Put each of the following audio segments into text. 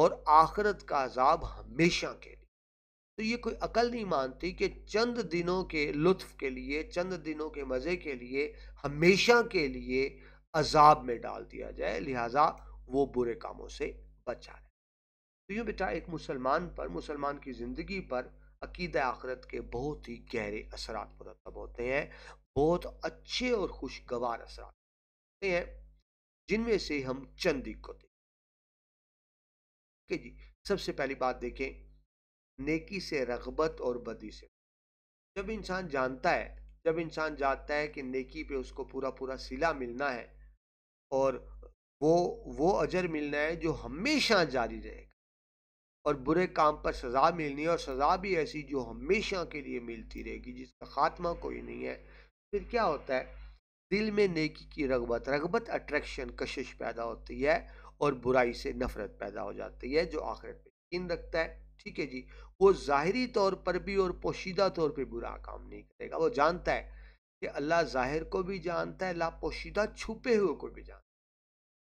اور آخرت کا عذاب ہمیشہ کے لیے۔ تو یہ کوئی عقل نہیں مانتی کہ چند دنوں کے لطف کے لیے، چند دنوں کے مزے کے لیے ہمیشہ کے لیے عذاب میں ڈال دیا جائے، لہٰذا وہ برے کاموں سے بچا رہے۔ تو یوں بیٹا ایک مسلمان پر، مسلمان کی زندگی پر عقیدہ آخرت کے بہت ہی گہرے اثرات مرتب ہوتے ہیں، بہت اچھے اور خوشگوار اثرات ہوتے ہیں، جن میں سے ہم چند کو دیکھیں کہ جی سب سے پہلی بات دیکھیں، نیکی سے رغبت اور بدی سے۔ جب انسان جانتا ہے کہ نیکی پہ اس کو پورا پورا صلہ ملنا ہے اور وہ اجر ملنا ہے جو ہمیشہ جاری رہے گا، اور برے کام پر سزا ملنی ہے اور سزا بھی ایسی جو ہمیشہ کے لیے ملتی رہے گی، جس کا خاتمہ کوئی نہیں ہے، پھر کیا ہوتا ہے؟ دل میں نیکی کی رغبت اٹریکشن، کشش پیدا ہوتی ہے، اور برائی سے نفرت پیدا ہو جاتی ہے۔ جو آخرت پہ یقین رکھتا ہے، ٹھیک ہے جی، وہ ظاہری طور پر بھی اور پوشیدہ طور پہ برا کام نہیں کرے گا۔ وہ جانتا ہے کہ اللہ ظاہر کو بھی جانتا ہے، اللہ پوشیدہ چھپے ہوئے کو بھی جانتا ہے۔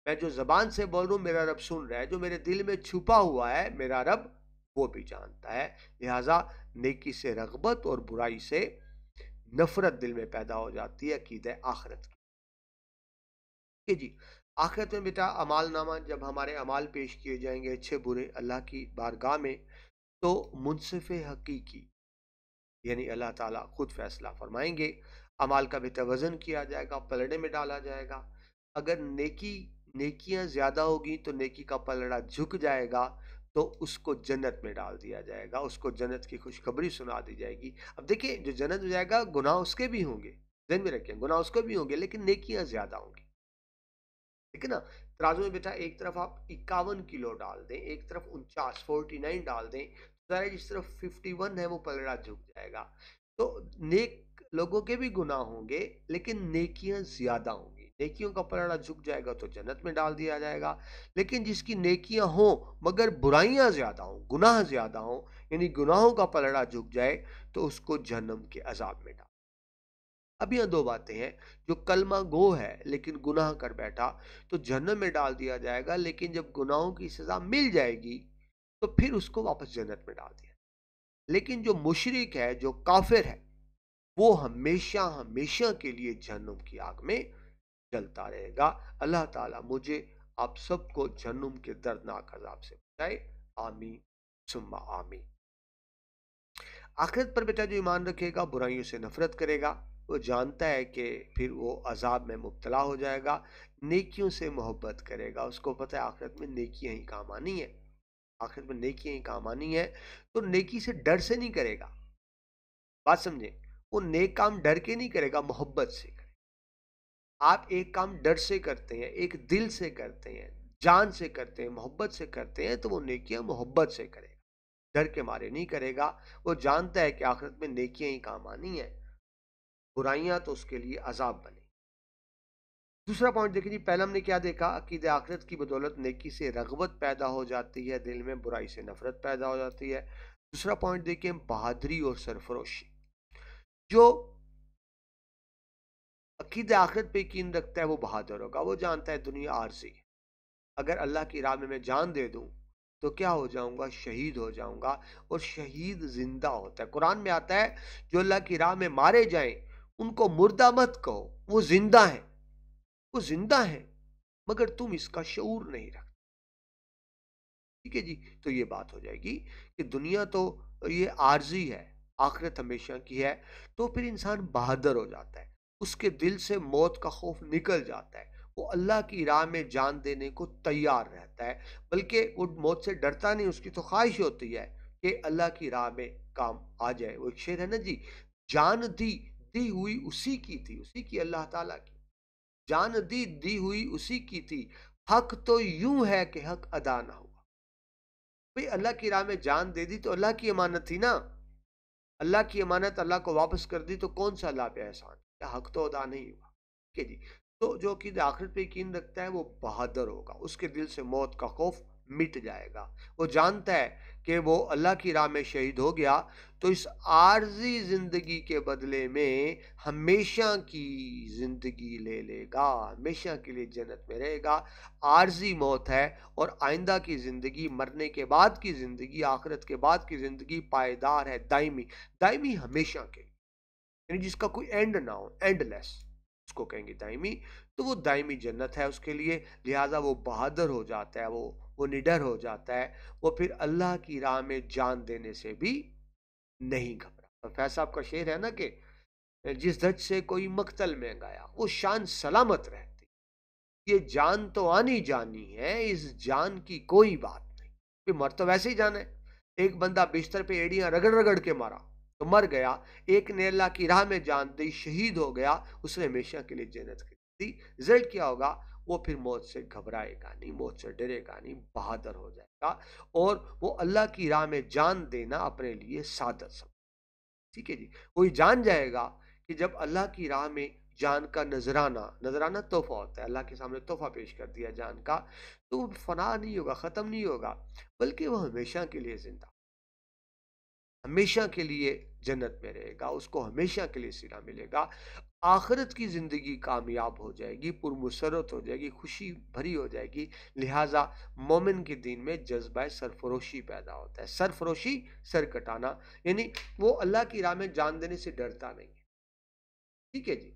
میں جو زبان سے بول رہا ہوں میرا رب سن رہا ہے، جو میرے دل میں چھپا ہوا ہے میرا رب وہ بھی جانتا ہے، لہٰذا نیکی سے رغبت اور برائی سے نفرت دل میں پیدا ہو جاتی ہے عقیدہ آخرت کی جی۔ آخرت میں بیٹا اعمال نامہ جب ہمارے اعمال پیش کیے جائیں گے اچھے برے اللہ کی بارگاہ میں، تو منصف حقیقی یعنی اللہ تعالیٰ خود فیصلہ فرمائیں گے، اعمال کا بیٹا وزن کیا جائے گا، پلڑے میں ڈالا جائے گا۔ اگر نیکیاں زیادہ ہوگی تو نیکی کا پلڑا جھک جائے گا، تو اس کو جنت میں ڈال دیا جائے گا، اس کو جنت کی خوشخبری سنا دی جائے گی۔ اب دیکھیں جو جنت میں جائے گا گناہ اس کے بھی ہوں گے، ذہن میں رکھیں گناہ اس کے بھی ہوں گے، لیکن نیکیاں زیادہ ہوں گی، ٹھیک ہے نا۔ ترازو میں بیٹا ایک طرف آپ 51 کلو ڈال دیں، ایک طرف 49 ڈال دیں، ظاہر جس طرف 51 ہے وہ پلڑا جھک جائے گا۔ تو نیک لوگوں کے بھی گناہ ہوں گے لیکن نیکیاں زیادہ ہوں گی، نیکیوں کا پلڑا جھک جائے گا تو جنت میں ڈال دیا جائے گا۔ لیکن جس کی نیکیاں ہوں مگر برائیاں زیادہ ہوں، گناہ زیادہ ہوں، یعنی گناہوں کا پلڑا جھک جائے، تو اس کو جہنم کے عذاب میں ڈال۔ اب یہاں دو باتیں ہیں، جو کلمہ گو ہے لیکن گناہ کر بیٹھا تو جہنم میں ڈال دیا جائے گا، لیکن جب گناہوں کی سزا مل جائے گی تو پھر اس کو واپس جنت میں ڈال دیا۔ لیکن جو مشرک ہے، جو کافر ہے، وہ ہمیشہ کے لیے جہنم کی آگ میں جلتا رہے گا۔ اللہ تعالیٰ مجھے آپ سب کو جہنم کے دردناک عذاب سے بچائے، آمین ثم آمین۔ آخرت پر بیٹا جو ایمان رکھے گا، برائیوں سے نفرت کرے گا، وہ جانتا ہے کہ پھر وہ عذاب میں مبتلا ہو جائے گا، نیکیوں سے محبت کرے گا، اس کو پتہ ہے آخرت میں نیکیاں ہی کام آنی ہے، آخرت میں نیکیاں ہی کام آنی ہے، تو نیکی سے ڈر سے نہیں کرے گا، بات سمجھیں، وہ نیک کام ڈر کے نہیں کرے گا، محبت سے کرے گا۔ آپ ایک کام ڈر سے کرتے ہیں، ایک دل سے کرتے ہیں، جان سے کرتے ہیں، محبت سے کرتے ہیں، تو وہ نیکیاں محبت سے کرے گا، ڈر کے مارے نہیں کرے گا۔ وہ جانتا ہے کہ آخرت میں نیکیاں ہی کام آنی ہیں، برائیاں تو اس کے لیے عذاب بنے۔ دوسرا پوائنٹ دیکھیں جی، پہلا ہم نے کیا دیکھا؟ عقیدہ آخرت کی بدولت نیکی سے رغبت پیدا ہو جاتی ہے دل میں، برائی سے نفرت پیدا ہو جاتی ہے۔ دوسرا پوائنٹ دیکھیں، بہادری اور سرفروشی۔ جو عقیدہ آخرت پہ یقین رکھتا ہے وہ بہادر ہوگا، وہ جانتا ہے دنیا عارضی ہے، اگر اللہ کی راہ میں جان دے دوں تو کیا ہو جاؤں گا؟ شہید ہو جاؤں گا، اور شہید زندہ ہوتا ہے۔ قرآن میں آتا ہے جو اللہ کی راہ میں مارے جائیں ان کو مردہ مت کہو، وہ زندہ ہیں، وہ زندہ ہیں، مگر تم اس کا شعور نہیں رکھتے، ٹھیک ہے جی۔ تو یہ بات ہو جائے گی کہ دنیا تو یہ عارضی ہے، آخرت ہمیشہ کی ہے، تو پھر انسان بہادر ہو جاتا ہے، اس کے دل سے موت کا خوف نکل جاتا ہے، وہ اللہ کی راہ میں جان دینے کو تیار رہتا ہے، بلکہ وہ موت سے ڈرتا نہیں، اس کی تو خواہش ہوتی ہے کہ اللہ کی راہ میں کام آ جائے۔ وہ ایک شعر ہے نا جی، جان دی ہوئی اسی کی تھی، اسی کی اللہ تعالیٰ کی جان دی ہوئی اسی کی تھی، حق تو یوں ہے کہ حق ادا نہ ہوا۔ بھئی اللہ کی راہ میں جان دے دی تو اللہ کی امانت تھی نا، اللہ کی امانت اللہ کو واپس کر دی تو کون سا اللہ پہ احسان؟ کیا حق تو ادا نہیں ہوا؟ ٹھیک ہے جی۔ تو جو عقیدہ آخرت پہ یقین رکھتا ہے وہ بہادر ہوگا، اس کے دل سے موت کا خوف مٹ جائے گا۔ وہ جانتا ہے کہ وہ اللہ کی راہ میں شہید ہو گیا تو اس عارضی زندگی کے بدلے میں ہمیشہ کی زندگی لے لے گا، ہمیشہ کے لیے جنت میں رہے گا۔ عارضی موت ہے، اور آئندہ کی زندگی، مرنے کے بعد کی زندگی، آخرت کے بعد کی زندگی پائیدار ہے، دائمی، دائمی ہمیشہ کے لیے، یعنی جس کا کوئی اینڈ نہ ہو، اینڈ لیس اس کو کہیں گے دائمی۔ تو وہ دائمی جنت ہے اس کے لیے، لہٰذا وہ بہادر ہو جاتا ہے، وہ نڈر ہو جاتا ہے، وہ پھر اللہ کی راہ میں جان دینے سے بھی نہیں گھبرا۔ فیض صاحب کا شعر ہے نا کہ جس دھج سے کوئی مقتل میں گیا وہ شان سلامت رہتی، یہ جان تو آنی جانی ہے، اس جان کی کوئی بات نہیں، پھر مر تو ویسے ہی جانا ہے۔ ایک بندہ بستر پہ ایڑیاں رگڑ رگڑ کے مارا تو مر گیا، ایک نے اللہ کی راہ میں جان دی، شہید ہو گیا، اس نے ہمیشہ کے لیے جنت خرید دی۔ رزلٹ کیا ہوگا؟ وہ پھر موت سے گھبرائے گا نہیں، موت سے ڈرے گا نہیں، بہادر ہو جائے گا، اور وہ اللہ کی راہ میں جان دینا اپنے لیے سعادت سمجھے۔ ٹھیک ہے جی، وہی جان جائے گا کہ جب اللہ کی راہ میں جان کا نذرانہ تحفہ ہوتا ہے، اللہ کے سامنے تحفہ پیش کر دیا جان کا، تو وہ فنا نہیں ہوگا، ختم نہیں ہوگا، بلکہ وہ ہمیشہ کے لیے زندہ، ہمیشہ کے لیے جنت میں رہے گا، اس کو ہمیشہ کے لیے صلہ ملے گا۔ آخرت کی زندگی کامیاب ہو جائے گی، پرمسرت ہو جائے گی، خوشی بھری ہو جائے گی، لہٰذا مومن کے دین میں جذبہ سرفروشی پیدا ہوتا ہے۔ سرفروشی، سر کٹانا، یعنی وہ اللہ کی راہ میں جان دینے سے ڈرتا نہیں ہے، ٹھیک ہے جی،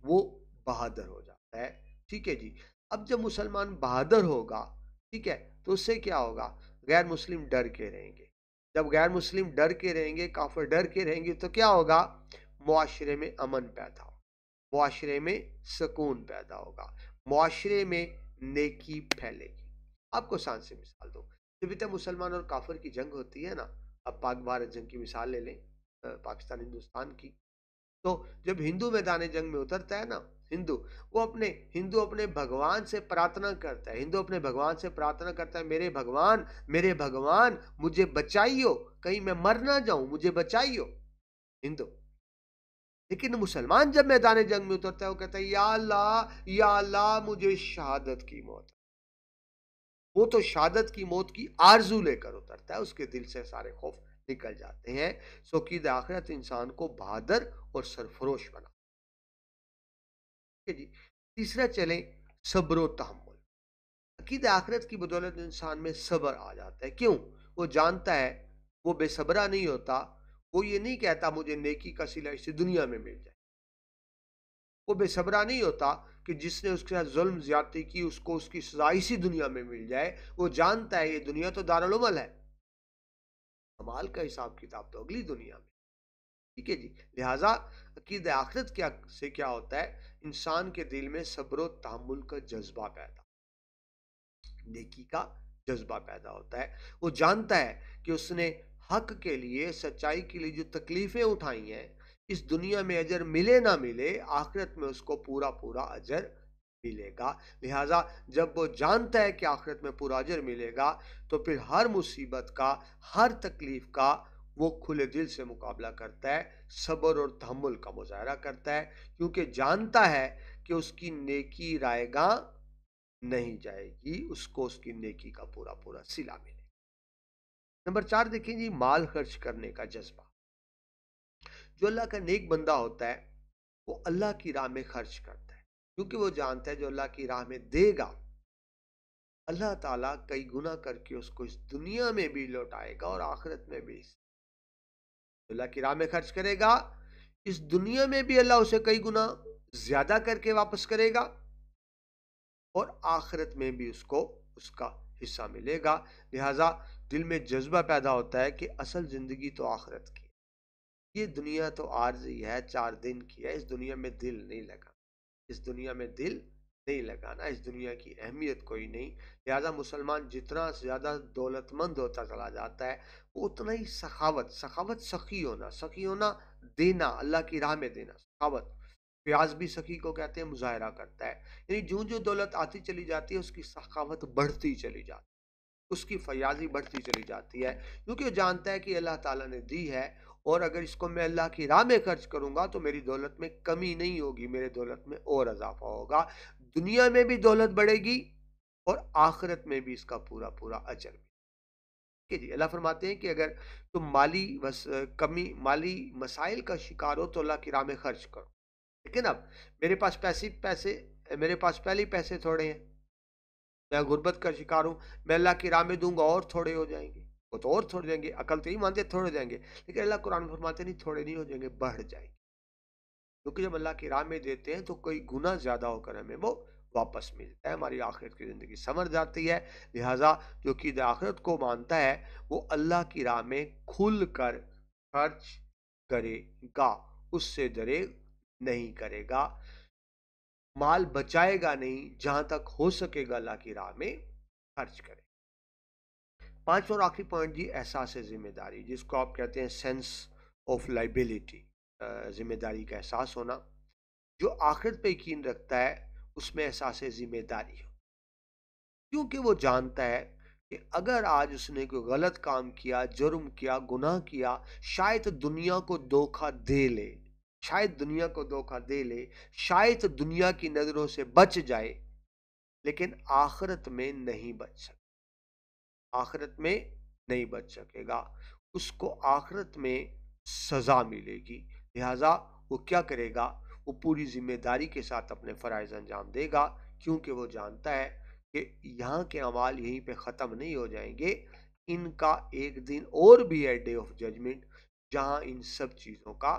وہ بہادر ہو جاتا ہے، ٹھیک ہے جی۔ اب جب مسلمان بہادر ہوگا، ٹھیک ہے، تو اس سے کیا ہوگا؟ غیر مسلم ڈر کے رہیں گے، جب غیر مسلم ڈر کے رہیں گے، کافر ڈر کے رہیں گے، تو کیا ہوگا؟ معاشرے میں امن پیدا ہوگا، معاشرے میں سکون پیدا ہوگا، معاشرے میں نیکی پھیلے گی۔ آپ کو آسان سے مثال دو، جب اتنا مسلمان اور کافر کی جنگ ہوتی ہے نا، اب پاک بھارت جنگ کی مثال لے لیں، پاکستان ہندوستان کی، تو جب ہندو میدان جنگ میں اترتا ہے نا، وہ ہندو اپنے بھگوان سے پرارتھنا کرتا ہے، ہندو اپنے بھگوان سے پرارتھنا کرتا ہے، میرے بھگوان مجھے بچائیو، کہیں میں مر نہ جاؤں، مجھے بچائیو، ہندو۔ لیکن مسلمان جب میدان جنگ میں اترتا ہے وہ کہتا ہے یا اللہ مجھے شہادت کی موت، وہ تو شہادت کی موت کی آرزو لے کر اترتا ہے، اس کے دل سے سارے خوف نکل جاتے ہیں۔ سو عقید آخرت انسان کو بہادر اور سرفروش بنا۔ جی، تیسرا چلیں، صبر و تحمل۔ عقید آخرت کی بدولت انسان میں صبر آ جاتا ہے، کیوں؟ وہ جانتا ہے، وہ بے صبرا نہیں ہوتا، وہ یہ نہیں کہتا مجھے نیکی کا صلہ اسی دنیا میں مل جائے، وہ بے صبرا نہیں ہوتا کہ جس نے اس کے ساتھ ظلم زیادتی کی اس کو اس کی سزا اسی دنیا میں مل جائے، وہ جانتا ہے یہ دنیا تو دارالعمل ہے، کمال کا حساب کتاب تو اگلی دنیا میں، ٹھیک ہے جی۔ لہٰذا عقید آخرت سے کیا ہوتا ہے؟ انسان کے دل میں صبر و تحمل کا جذبہ پیدا، نیکی کا جذبہ پیدا ہوتا ہے، وہ جانتا ہے کہ اس نے حق کے لیے، سچائی کے لیے جو تکلیفیں اٹھائی ہیں، اس دنیا میں اجر ملے نہ ملے، آخرت میں اس کو پورا پورا اجر ملے گا۔ لہٰذا جب وہ جانتا ہے کہ آخرت میں پورا اجر ملے گا تو پھر ہر مصیبت کا، ہر تکلیف کا وہ کھلے دل سے مقابلہ کرتا ہے، صبر اور تحمل کا مظاہرہ کرتا ہے، کیونکہ جانتا ہے کہ اس کی نیکی رائے گاں نہیں جائے گی، اس کو اس کی نیکی کا پورا پورا صلہ ملے۔ نمبر 4 دیکھیں جی، مال خرچ کرنے کا جذبہ۔ جو اللہ کا نیک بندہ ہوتا ہے وہ اللہ کی راہ میں خرچ کرتا ہے، کیونکہ وہ جانتا ہے جو اللہ کی راہ میں دے گا اللہ تعالیٰ کئی گنا کر کے اس کو اس دنیا میں بھی لوٹائے گا اور آخرت میں بھی۔ اللہ کی راہ میں خرچ کرے گا، اس دنیا میں بھی اللہ اسے کئی گنا زیادہ کر کے واپس کرے گا، اور آخرت میں بھی اس کو اس کا حصہ ملے گا۔ لہٰذا دل میں جذبہ پیدا ہوتا ہے کہ اصل زندگی تو آخرت کی ہے، یہ دنیا تو عارضی ہے، 4 دن کی ہے، اس دنیا میں دل نہیں لگا، اس دنیا میں دل نہیں لگانا، اس دنیا کی اہمیت کوئی نہیں۔ لہٰذا مسلمان جتنا زیادہ دولت مند ہوتا چلا جاتا ہے وہ اتنا ہی سخاوت سخی ہونا، دینا، اللہ کی راہ میں دینا، سخاوت، پیاز بھی سخی کو کہتے ہیں، مظاہرہ کرتا ہے، یعنی جو دولت آتی چلی جاتی ہے اس کی سخاوت بڑھتی چلی جاتی ہے، اس کی فیاضی بڑھتی چلی جاتی ہے، کیونکہ وہ جانتا ہے کہ اللہ تعالیٰ نے دی ہے، اور اگر اس کو میں اللہ کی راہ میں خرچ کروں گا تو میری دولت میں کمی نہیں ہوگی، میرے دولت میں اور اضافہ ہوگا، دنیا میں بھی دولت بڑھے گی اور آخرت میں بھی اس کا پورا پورا اجر بھی۔ کہ جی اللہ فرماتے ہیں کہ اگر تم مالی مسائل کا شکار ہو تو اللہ کی راہ میں خرچ کرو، لیکن اب میرے پاس میرے پاس پہلے ہی پیسے تھوڑے ہیں، میں غربت کا شکار ہوں، میں اللہ کی راہ میں دوں گا اور تھوڑے ہو جائیں گے، وہ تو اور تھوڑے جائیں گے، عقل تو ہی مانتے تھوڑے ہو جائیں گے، لیکن اللہ قرآن میں فرماتے نہیں تھوڑے نہیں ہو جائیں گے، بڑھ جائیں گے، کیونکہ جب اللہ کی راہ میں دیتے ہیں تو کوئی گناہ زیادہ ہو کر ہمیں وہ واپس ملتا ہے، ہماری آخرت کی زندگی سنور جاتی ہے۔ لہٰذا جو کہ آخرت کو مانتا ہے وہ اللہ کی راہ میں کھل کر خرچ کرے گا، اس سے درے نہیں کرے گا، مال بچائے گا نہیں، جہاں تک ہو سکے گا اللہ کی راہ میں خرچ کرے۔ پانچواں اور آخری پوائنٹ جی احساس ذمہ داری، جس کو آپ کہتے ہیں سینس آف لائبلٹی، ذمہ داری کا احساس ہونا۔ جو آخرت پہ یقین رکھتا ہے اس میں احساس ذمہ داری ہو، کیونکہ وہ جانتا ہے کہ اگر آج اس نے کوئی غلط کام کیا، جرم کیا، گناہ کیا، شاید دنیا کو دھوکہ دے لے، شاید دنیا کی نظروں سے بچ جائے، لیکن آخرت میں نہیں بچ سکے، آخرت میں نہیں بچ سکے گا، اس کو آخرت میں سزا ملے گی۔ لہٰذا وہ کیا کرے گا؟ وہ پوری ذمہ داری کے ساتھ اپنے فرائض انجام دے گا، کیونکہ وہ جانتا ہے کہ یہاں کے اعمال یہیں پہ ختم نہیں ہو جائیں گے، ان کا ایک دن اور بھی ہے، ڈے آف ججمنٹ، جہاں ان سب چیزوں کا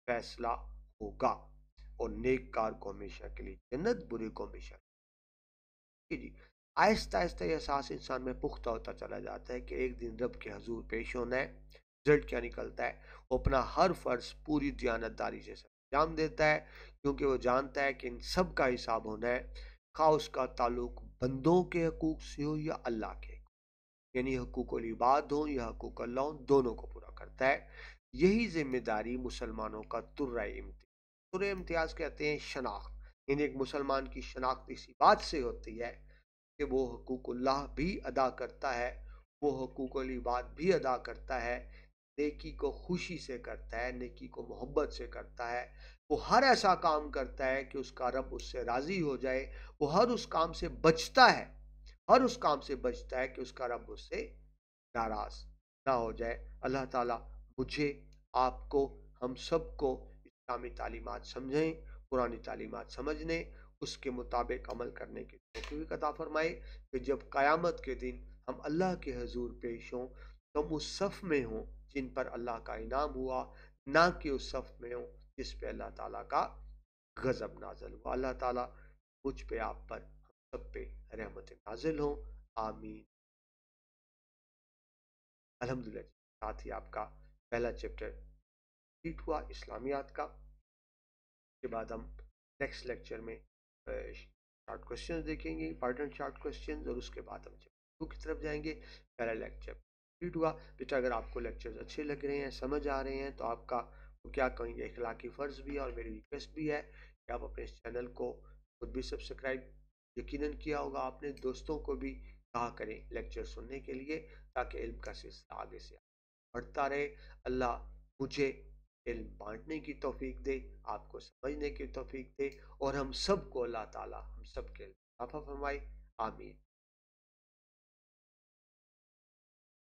فیصلہ ہوگا، اور نیک کار کو ہمیشہ کے لیے جنت، برے کو ہمیشہ جی۔ آہستہ آہستہ یہ احساس انسان میں پختہ ہوتا چلا جاتا ہے کہ ایک دن رب کے حضور پیش ہونا ہے۔ رزلٹ کیا نکلتا ہے؟ وہ اپنا ہر فرض پوری دیانتداری سے انجام دیتا ہے، کیونکہ وہ جانتا ہے کہ ان سب کا حساب ہونا ہے، خواہ اس کا تعلق بندوں کے حقوق سے ہو یا اللہ کے، یعنی حقوق العباد ہوں یا حقوق اللہ ہوں، دونوں کو پورا کرتا ہے۔ یہی ذمہ داری مسلمانوں کا ترہ امتیاز کہتے ہیں شناخت، یعنی ایک مسلمان کی شناخت اسی بات سے ہوتی ہے کہ وہ حقوق اللہ بھی ادا کرتا ہے، وہ حقوق العباد بھی ادا کرتا ہے، نیکی کو خوشی سے کرتا ہے، نیکی کو محبت سے کرتا ہے، وہ ہر ایسا کام کرتا ہے کہ اس کا رب اس سے راضی ہو جائے، وہ ہر اس کام سے بچتا ہے، کہ اس کا رب اس سے ناراض نہ ہو جائے۔ اللہ تعالیٰ مجھے، آپ کو، ہم سب کو اسلامی تعلیمات سمجھیں، قرآنی تعلیمات سمجھنے، اس کے مطابق عمل کرنے کی توفیق عطا فرمائے، کہ جب قیامت کے دن ہم اللہ کے حضور پیش ہوں تو ہم اس صف میں ہوں جن پر اللہ کا انعام ہوا، نہ کہ اس صف میں ہوں جس پہ اللہ تعالیٰ کا غضب نازل ہوا۔ اللہ تعالیٰ مجھ پہ، آپ پر، ہم سب پہ رحمت نازل ہوں، آمین۔ الحمدللہ، ساتھ ہی آپ کا پہلا چیپٹر کمپلیٹ ہوا اسلامیات کا۔ اس کے بعد ہم نیکسٹ لیکچر میں شارٹ کوشچنز دیکھیں گے، امپارٹنٹ شارٹ کوشچنز، اور اس کے بعد ہم چیپٹر 2 کی طرف جائیں گے۔ پہلا لیکچر کمپلیٹ ہوا۔ بیٹا اگر آپ کو لیکچرز اچھے لگ رہے ہیں، سمجھ آ رہے ہیں، تو آپ کا کیا کہیں گے اخلاقی فرض بھی ہے، اور میری ریکویسٹ بھی ہے کہ آپ اپنے اس چینل کو خود بھی سبسکرائب یقیناً کیا ہوگا آپ نے، دوستوں کو بھی کہا کریں لیکچر سننے کے لیے، تاکہ علم کا سلسلہ آگے سے بڑھتا رہے۔ اللہ مجھے علم بانٹنے کی توفیق دے، آپ کو سمجھنے کی توفیق دے، اور ہم سب کو اللہ تعالی ہم سب کے عطا فرمائے، آمین۔